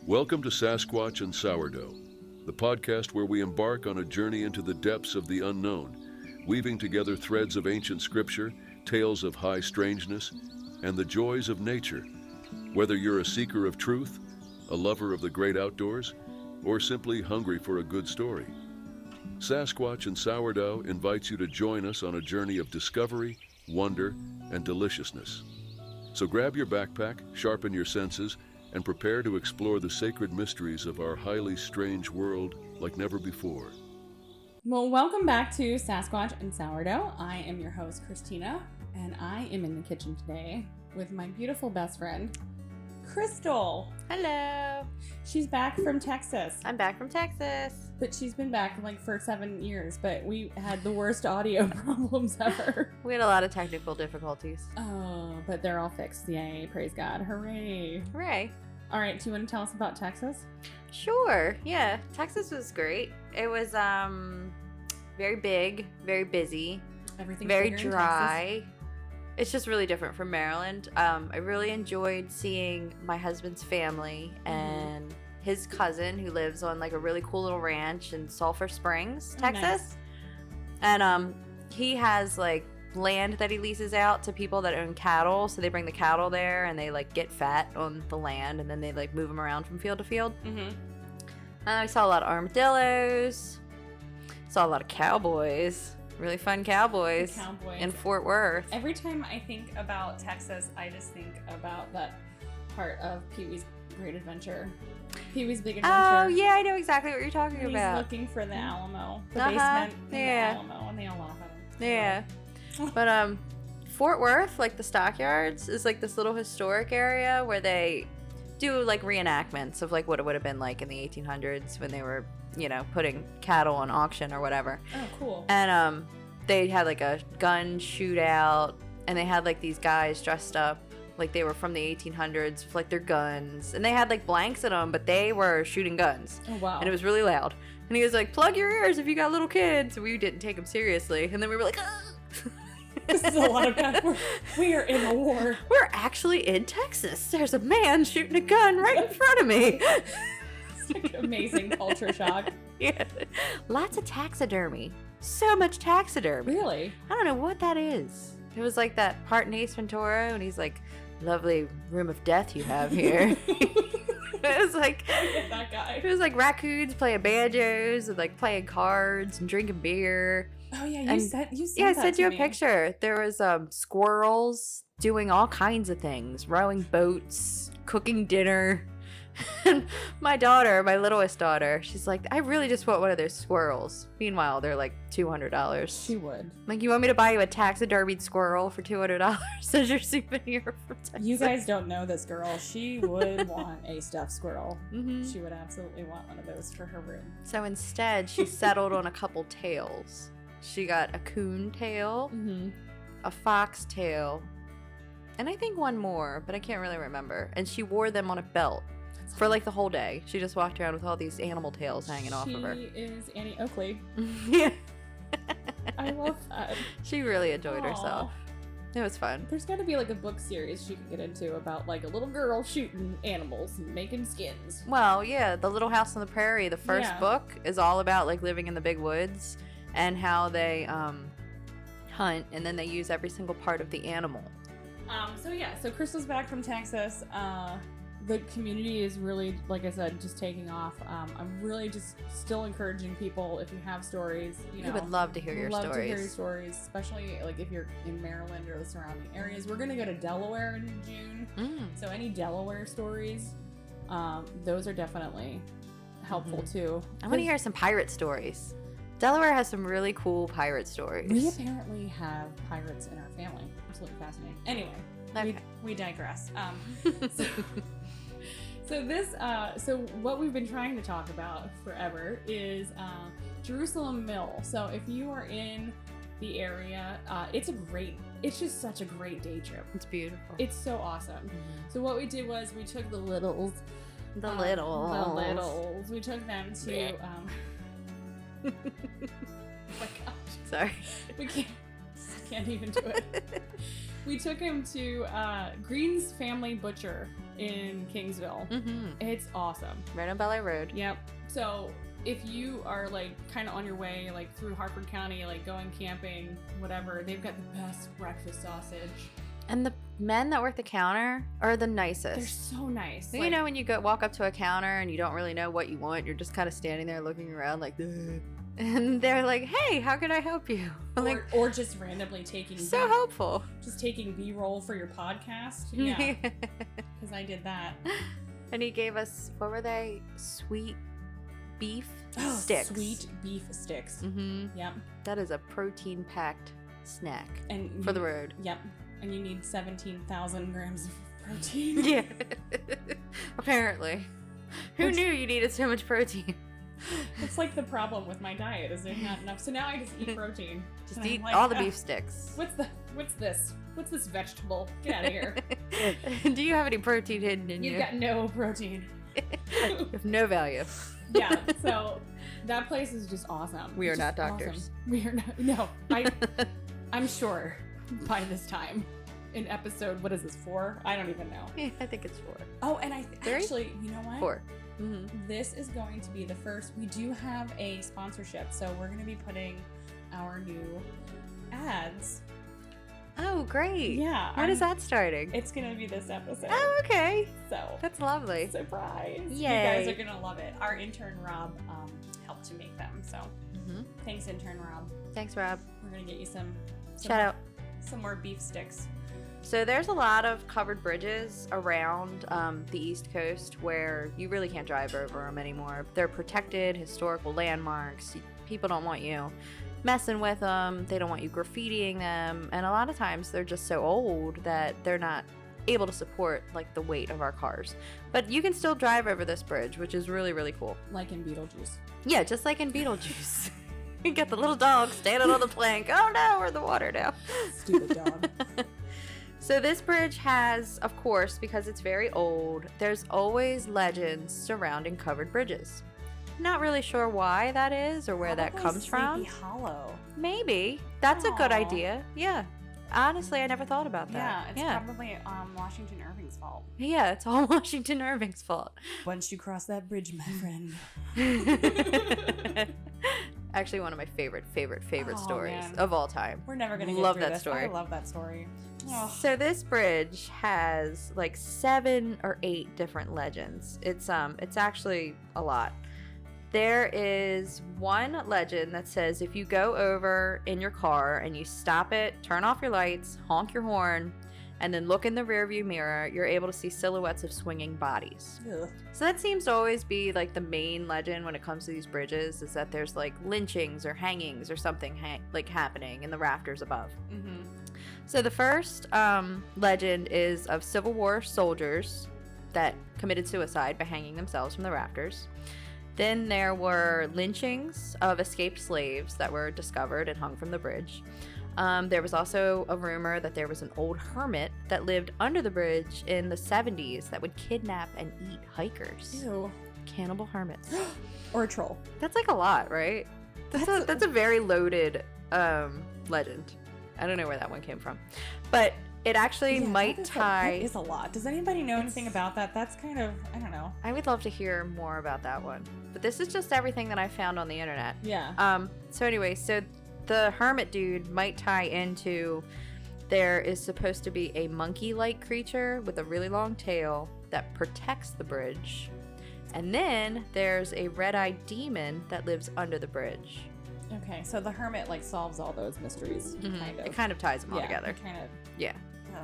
Welcome to Sasquatch and Sourdough, the podcast where we embark on a journey into the depths of the unknown, weaving together threads of ancient scripture, tales of high strangeness, and the joys of nature. Whether you're a seeker of truth, a lover of the great outdoors, or simply hungry for a good story, Sasquatch and Sourdough invites you to join us on a journey of discovery, wonder, and deliciousness. So grab your backpack, sharpen your senses, and prepare to explore the sacred mysteries of our highly strange world like never before. Well, welcome back to Sasquatch and Sourdough. I am your host, Christina, and I am in the kitchen today with my beautiful best friend, Crystal. Hello. She's back from Texas. I'm back from Texas. But she's been back for 7 years, but we had the worst audio problems ever. We had a lot of technical difficulties. Oh, but they're all fixed. Yay, praise God. Hooray. Hooray. All right, do you want to tell us about Texas? Sure. Yeah, Texas was great. It was very big, very busy, Everything's very bigger in dry. It's just really different from Maryland. I really enjoyed seeing my husband's family and his cousin who lives on a really cool little ranch in Sulphur Springs, Texas. Nice. And he has land that he leases out to people that own cattle. So they bring the cattle there and they get fat on the land and then they move them around from field to field. Mm-hmm. I saw a lot of armadillos. Saw a lot of cowboys. Really fun cowboys in Fort Worth. Every time I think about Texas, I just think about that part of Pee-wee's Great Adventure. Pee-wee's Big Adventure. Oh, yeah, I know exactly what you're talking about. He's looking for the Alamo. The basement in the Alamo, and they all laugh at him. Yeah. But Fort Worth, the stockyards, is this little historic area where they do reenactments of what it would have been in the 1800s when they were putting cattle on auction or whatever. Oh, cool. And they had a gun shootout, and they had these guys dressed up like they were from the 1800s with their guns, and they had blanks in them, but they were shooting guns. Oh, wow. And it was really loud. And he was plug your ears if you got little kids. We didn't take him seriously, and then we were ah! This is a lot of gun. We are in a war. We're actually in Texas. There's a man shooting a gun right in front of me. It's amazing culture shock. Yeah. Lots of taxidermy. So much taxidermy. Really? I don't know what that is. It was that part in Ace Ventura, and he's lovely room of death you have here. It was that guy. It was raccoons playing banjos and playing cards and drinking beer. Oh yeah, you said I that sent to you a me. picture. There was squirrels doing all kinds of things, rowing boats, cooking dinner. And my littlest daughter, she's I really just want one of those squirrels. Meanwhile, they're $200. She would. You want me to buy you a taxidermied squirrel for $200 as your souvenir from Texas? You guys don't know this girl. She would want a stuffed squirrel. Mm-hmm. She would absolutely want one of those for her room. So instead, she settled on a couple tails. She got a coon tail, a fox tail, and I think one more, but I can't really remember. And she wore them on a belt. For the whole day. She just walked around with all these animal tails hanging off of her. She is Annie Oakley. Yeah. I love that. She really enjoyed Aww. herself. It was fun. There's got to be a book series she could get into about a little girl shooting animals and making skins. Well, yeah, The Little House on the Prairie, the first book, is all about living in the big woods and how they hunt, and then they use every single part of the animal. So Crystal's back from Texas. The community is really, like I said, just taking off. I'm really just still encouraging people, if you have stories, We would love to hear your stories. Love to hear your stories, especially if you're in Maryland or the surrounding areas. We're going to go to Delaware in June. So any Delaware stories, those are definitely helpful too. I want to hear some pirate stories. Delaware has some really cool pirate stories. We apparently have pirates in our family. Absolutely fascinating. Anyway, okay. we digress. So what we've been trying to talk about forever is Jerusalem Mill. So if you are in the area, it's just such a great day trip. It's beautiful. It's so awesome. So what we did was we took the littles. We took them to. Oh my gosh. Sorry. We can't even do it. We took him to Green's Family Butcher in Kingsville. It's awesome. Right on Ballet Road. Yep. So if you are like kind of on your way like through Harford County, like going camping, whatever, they've got the best breakfast sausage. And the men that work the counter are the nicest. They're so nice. You know when you walk up to a counter and you don't really know what you want, you're just kind of standing there looking around like, ugh. And they're like, "Hey, how can I help you?" Or just randomly taking so helpful. Just taking B-roll for your podcast. Yeah, because I did that. And he gave us, what were they? Sweet beef sticks. Sweet beef sticks. Yep. That is a protein-packed snack and for the road. Yep. And you need 17,000 grams of protein. Yeah. Apparently. Who knew you needed so much protein? It's like the problem with my diet is there's not enough. So now I just eat protein. Just eat all the beef sticks. What's this? What's this vegetable? Get out of here. Do you have any protein hidden in you? You've got no protein. You have no value. Yeah, so that place is just awesome. We are not doctors. Awesome. We are not. No, I'm sure by this time in episode, what is this, 4? I don't even know. Yeah, I think it's 4. Oh, and actually, you know what? 4. This is going to be the first. We do have a sponsorship, so we're going to be putting our new ads. Oh, great. Yeah. When is that starting? It's going to be this episode. Oh, okay. So that's lovely. Surprise. Yay. You guys are going to love it. Our intern, Rob, helped to make them. So thanks, intern Rob. Thanks, Rob. We're going to get you some shout out. Some more beef sticks. So there's a lot of covered bridges around the East Coast where you really can't drive over them anymore. They're protected historical landmarks. People don't want you messing with them. They don't want you graffitiing them. And a lot of times they're just so old that they're not able to support like the weight of our cars. But you can still drive over this bridge, which is really, really cool. Like in Beetlejuice. Yeah, just like in Beetlejuice. You got the little dog standing on the plank. Oh no, we're in the water now. Stupid dog. So this bridge has, of course, because it's very old, there's always legends surrounding covered bridges. Not really sure why that is or where that comes from. Sleepy Hollow. Maybe. That's a good idea. Yeah. Honestly, I never thought about that. Yeah, it's probably Washington Irving's fault. Yeah, it's all Washington Irving's fault. Once you cross that bridge, my friend. Actually, one of my favorite stories of all time. We're never going to love that story. I love that story. Oh. So this bridge has like 7 or 8 different legends. It's actually a lot. There is one legend that says if you go over in your car and you stop it, turn off your lights, honk your horn, and then look in the rearview mirror, you're able to see silhouettes of swinging bodies. Ugh. So that seems to always be like the main legend when it comes to these bridges, is that there's like lynchings or hangings or something like happening in the rafters above. Mm-hmm. So the first legend is of Civil War soldiers that committed suicide by hanging themselves from the rafters. Then there were lynchings of escaped slaves that were discovered and hung from the bridge. There was also a rumor that there was an old hermit that lived under the bridge in the 70s that would kidnap and eat hikers. Ew. Cannibal hermits. Or a troll. That's like a lot, right? That's a very loaded legend. I don't know where that one came from. But it actually might tie... That is a lot. Does anybody know anything about that? That's kind of... I don't know. I would love to hear more about that one. But this is just everything that I found on the internet. Yeah. So anyway, so the hermit dude might tie into... There is supposed to be a monkey-like creature with a really long tail that protects the bridge. And then there's a red-eyed demon that lives under the bridge. Okay, so the hermit like solves all those mysteries, kind of. It kind of ties them all together. Kind of. Yeah. Oh.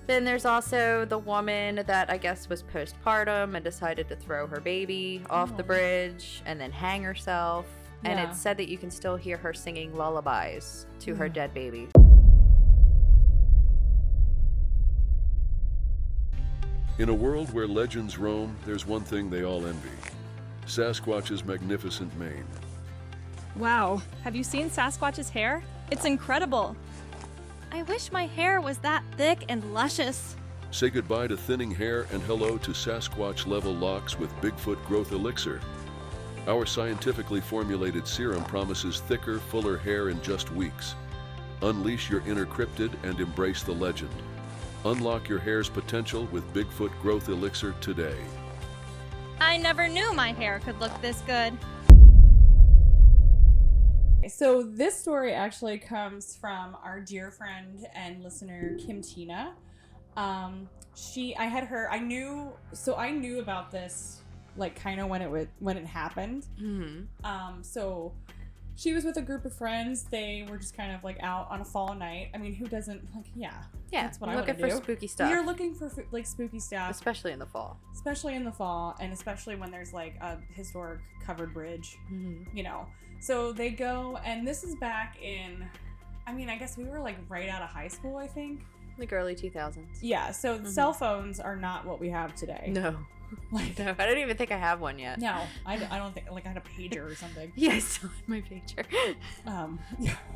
Then there's also the woman that I guess was postpartum and decided to throw her baby off the bridge and then hang herself. Yeah. And it's said that you can still hear her singing lullabies to her dead baby. In a world where legends roam, there's one thing they all envy: Sasquatch's magnificent mane. Wow, have you seen Sasquatch's hair? It's incredible. I wish my hair was that thick and luscious. Say goodbye to thinning hair and hello to Sasquatch-level locks with Bigfoot Growth Elixir. Our scientifically formulated serum promises thicker, fuller hair in just weeks. Unleash your inner cryptid and embrace the legend. Unlock your hair's potential with Bigfoot Growth Elixir today. I never knew my hair could look this good. So this story actually comes from our dear friend and listener, Kim Tina. I knew about this, like, kind of when it happened. Mm-hmm. So she was with a group of friends. They were just kind of like out on a fall night. I mean, who doesn't, like, yeah, That's what I looking wanna for do. spooky stuff. You're looking for like spooky stuff, especially in the fall. And especially when there's like a historic covered bridge, Mm-hmm. you know. So they go, and this is back in, I mean, I guess we were like right out of high school, I think. Like early 2000s. Yeah, so cell phones are not what we have today. No. Like, No, I don't even think I have one yet. no, I don't think, like, I had a pager or something. Yeah, I still have my pager.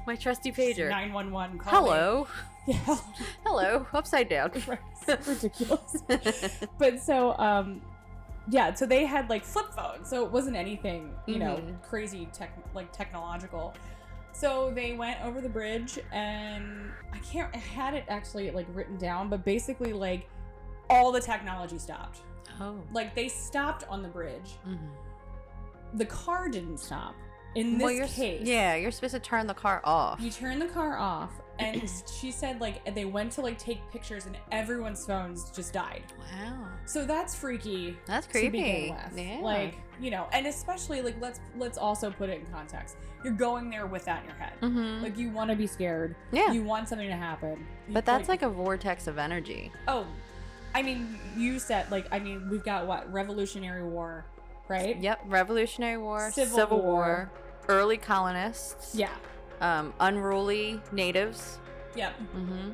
My trusty pager. 911 call. Hello. Me. Yeah. Hello. Upside down. Right. It's ridiculous. But so, yeah, so they had like flip phones, so it wasn't anything, you know, crazy technological. So they went over the bridge, and I had it actually like written down, but basically like all the technology stopped. Oh. Like they stopped on the bridge. Mm-hmm. The car didn't stop. In this case, yeah, you're supposed to turn the car off. you turn the car off, and she said like they went to like take pictures, and everyone's phones just died. Wow. So that's freaky. That's To creepy. begin with. Yeah. Like, you know, and especially like let's also put it in context. You're going there with that in your head. Mm-hmm. Like you want to be scared. Yeah. You want something to happen. But that's like a vortex of energy. Oh, I mean, you said like, I mean, we've got what? Revolutionary War, right? Yep. Revolutionary War, Civil War. early colonists. Yeah. Unruly natives. Yep. Mm-hmm.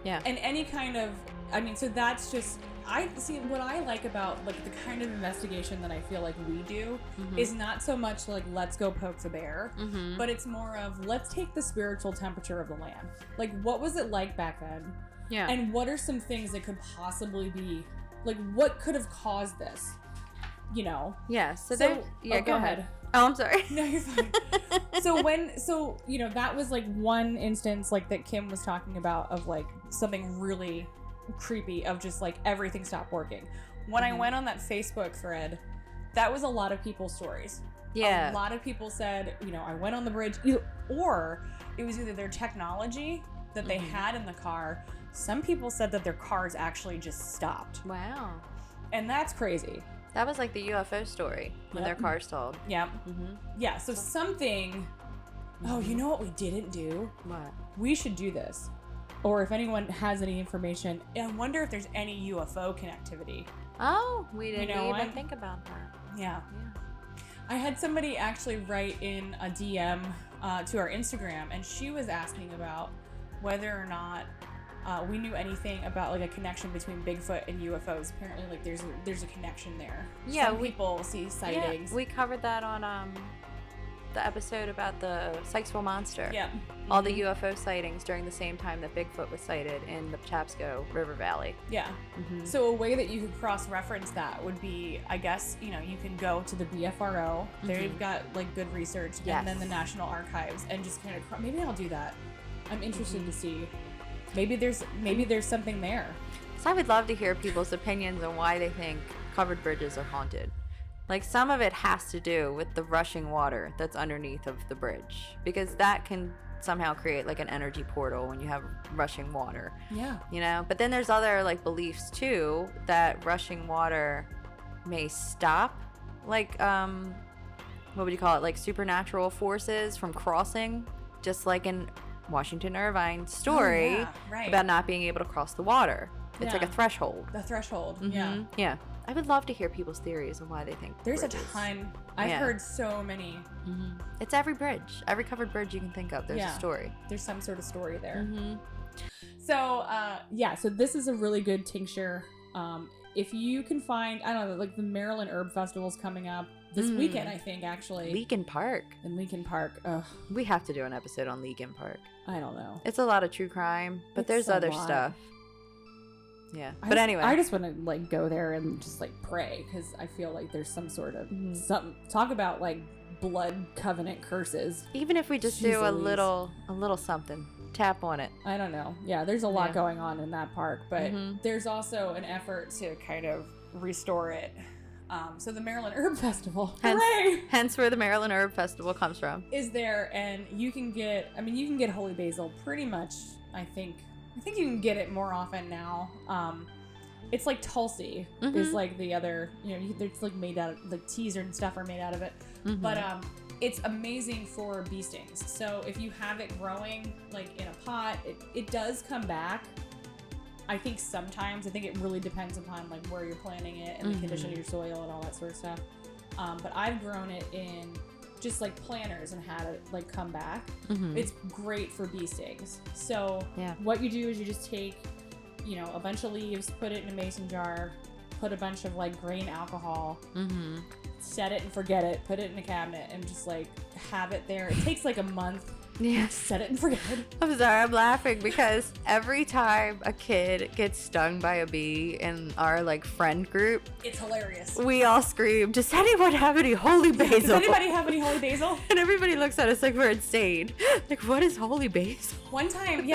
Yeah. And any kind of, I mean, so that's just, I see what I like about like the kind of investigation that I feel like we do is not so much like let's go poke the bear, but it's more of let's take the spiritual temperature of the land. Like what was it like back then? Yeah. And what are some things that could possibly be, like what could have caused this? You know? Yeah. So yeah, go ahead. Oh, I'm sorry. No, you're fine. So you know, that was like one instance like that Kim was talking about of like something really creepy of just like everything stopped working. When I went on that Facebook thread, that was a lot of people's stories. Yeah. A lot of people said, you know, I went on the bridge, or it was either their technology that they had in the car. Some people said that their cars actually just stopped. Wow. And that's crazy. That was like the UFO story when their car stalled. Yeah. Mm-hmm. Yeah, so something... Oh, you know what we didn't do? What? We should do this. Or if anyone has any information, I wonder if there's any UFO connectivity. Oh, we didn't know even what? think about that. Yeah. Yeah. I had somebody actually write in a DM to our Instagram, and she was asking about whether or not we knew anything about like a connection between Bigfoot and UFOs. Apparently, like there's a connection there. Yeah, Some people see sightings. Yeah, we covered that on the episode about the Sykesville Monster. Yeah. All the UFO sightings during the same time that Bigfoot was sighted in the Patapsco River Valley. Yeah. So a way that you could cross-reference that would be, I guess, you know, you can go to the BFRO. They've got like good research, Yes. and then the National Archives, and just kind of maybe I'll do that. I'm interested to see. Maybe there's something there. So I would love to hear people's opinions on why they think covered bridges are haunted. Like some of it has to do with the rushing water that's underneath of the bridge, because that can somehow create like an energy portal when you have rushing water. Yeah. You know, but then there's other like beliefs too that rushing water may stop like what would you call it, like supernatural forces from crossing, just like in Washington Irving's story right. about not being able to cross the water. It's like a Yeah. threshold. The threshold. Mhm. Yeah. Yeah. I would love to hear people's theories on why they think There's bridges. a ton. I've Yeah. heard so many. It's every bridge, every covered bridge you can think of. There's Yeah. a story. There's some sort of story there. Mm-hmm. So, so this is a really good tincture. If you can find, I don't know, like the Maryland Herb Festival's coming up this weekend, I think, actually. Lincoln Park. In Lincoln Park. Ugh, We have to do an episode on Lincoln Park. I don't know. It's a lot of true crime, but It's there's a other lot. stuff. Yeah. I But just- anyway. I just want to like go there and just like pray, because I feel like there's some sort of something. Talk about like blood covenant curses. even if we just Jeez do a Louise. little something. tap on it. I don't know. Yeah, there's a lot Yeah. going on in that park, but Mhm. there's also an effort to kind of restore it. So the Maryland Herb Festival, hooray, Hence where the Maryland Herb Festival comes from. is there, and you can get holy basil pretty much. I think you can get it more often now. It's like Tulsi is like the other, it's like made out of, like teas and stuff are made out of it. But it's amazing for bee stings. So if you have it growing like in a pot, it does come back. I think sometimes, I think it really depends upon like where you're planting it and the condition of your soil and all that sort of stuff. But I've grown it in just like planters and had it like come back. It's great for bee stings. So what you do is you just take, a bunch of leaves, put it in a mason jar, put a bunch of like grain alcohol, set it and forget it, put it in a cabinet, and just like have it there. It takes like a month. Yes. Set it and forget it. I'm sorry, I'm laughing because every time a kid gets stung by a bee in our like friend group, It's hilarious. we all scream, "Does anyone have any holy basil?" Does anybody have any holy basil? And everybody looks at us like we're insane. Like, what is holy basil? One time,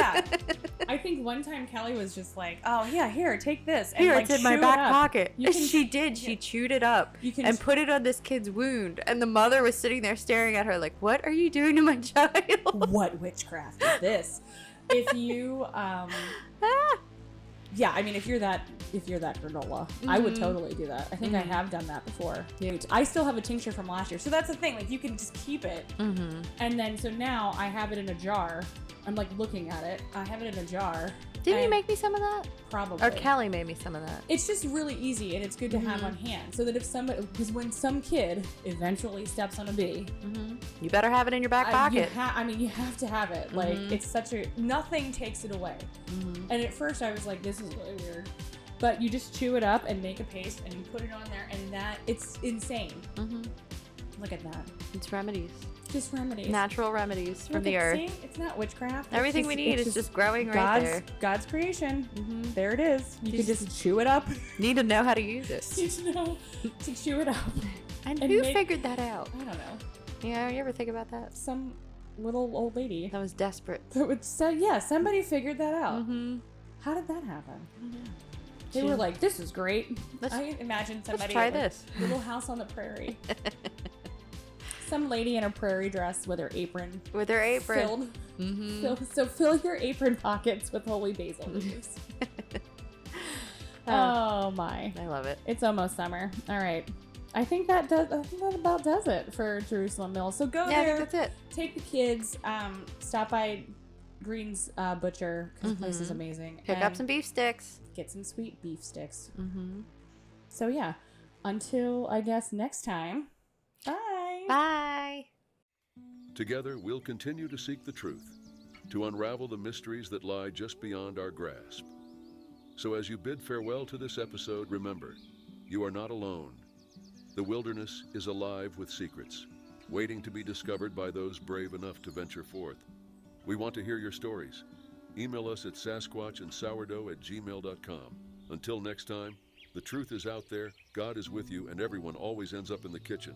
I think one time Kelly was just like, "Oh yeah, here, take this." And Here, like, it's in my chew it back up. pocket. You And can- she did. She chewed it up You can- and put it on this kid's wound. And the mother was sitting there staring at her like, "What are you doing to my child?" What witchcraft is this? If you, yeah, I mean, if you're that granola, I would totally do that. I think I have done that before. Yeah. I still have a tincture from last year, so that's the thing. Like, you can just keep it, and then so now I have it in a jar. I'm like looking at it. I have it in a jar. Didn't you and make me some of that? probably? Or Kelly made me some of that. It's just really easy, and it's good to have on hand, so that if somebody, because when some kid eventually steps on a bee, You better have it in your back pocket. you have to have it. Like, it's such a, nothing takes it away. And at first I was like, this is really weird. But you just chew it up and make a paste, and you put it on there, and it's insane. Look at that. It's remedies. Just remedies. Natural remedies from Look the at- earth. See? It's not witchcraft. It's Everything just- we need it's is just growing right there. God's creation. There it is. You can just chew it up. Need to know how to use it. You just know to chew it up. And And who make- figured that out? I don't know. Yeah, you ever think about that? Some little old lady. That was desperate. That would say, yeah, somebody figured that out. Mm-hmm. How did that happen? They were like, this is great. Let's- I imagine somebody try at, like, this. Little House on the Prairie. Some lady in a prairie dress with her apron With her apron. filled. Mm-hmm. So fill your apron pockets with holy basil leaves. Oh my. I love it. It's almost summer. All right. I think that about does it for Jerusalem Mill. So go Yeah, I there. think that's it. Take the kids. Stop by Green's Butcher, because the place is amazing. Pick up and some beef sticks. Get some sweet beef sticks. Mm-hmm. So yeah, until I guess next time. Bye. Bye. Together, we'll continue to seek the truth, to unravel the mysteries that lie just beyond our grasp. So as you bid farewell to this episode, remember, you are not alone. The wilderness is alive with secrets, waiting to be discovered by those brave enough to venture forth. We want to hear your stories. Email us at sasquatchandsourdough@gmail.com. Until next time, the truth is out there, God is with you, and everyone always ends up in the kitchen.